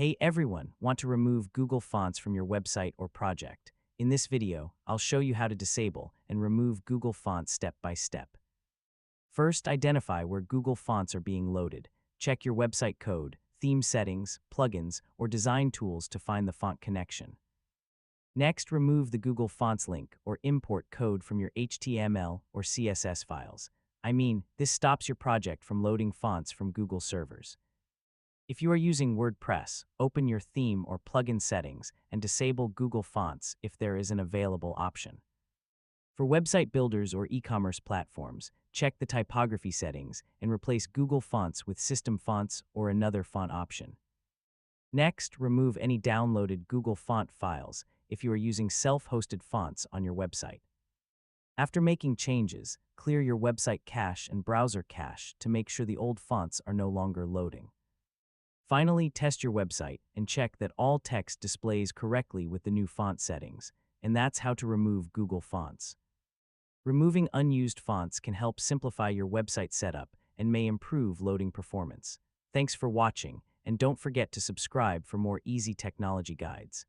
Hey everyone, want to remove Google Fonts from your website or project? In this video, I'll show you how to disable and remove Google Fonts step by step. First, identify where Google Fonts are being loaded. Check your website code, theme settings, plugins, or design tools to find the font connection. Next, remove the Google Fonts link or import code from your HTML or CSS files. This stops your project from loading fonts from Google servers. If you are using WordPress, open your theme or plugin settings and disable Google Fonts if there is an available option. For website builders or e-commerce platforms, check the typography settings and replace Google Fonts with System Fonts or another font option. Next, remove any downloaded Google Font files if you are using self-hosted fonts on your website. After making changes, clear your website cache and browser cache to make sure the old fonts are no longer loading. Finally, test your website and check that all text displays correctly with the new font settings, and that's how to remove Google Fonts. Removing unused fonts can help simplify your website setup and may improve loading performance. Thanks for watching, and don't forget to subscribe for more easy technology guides.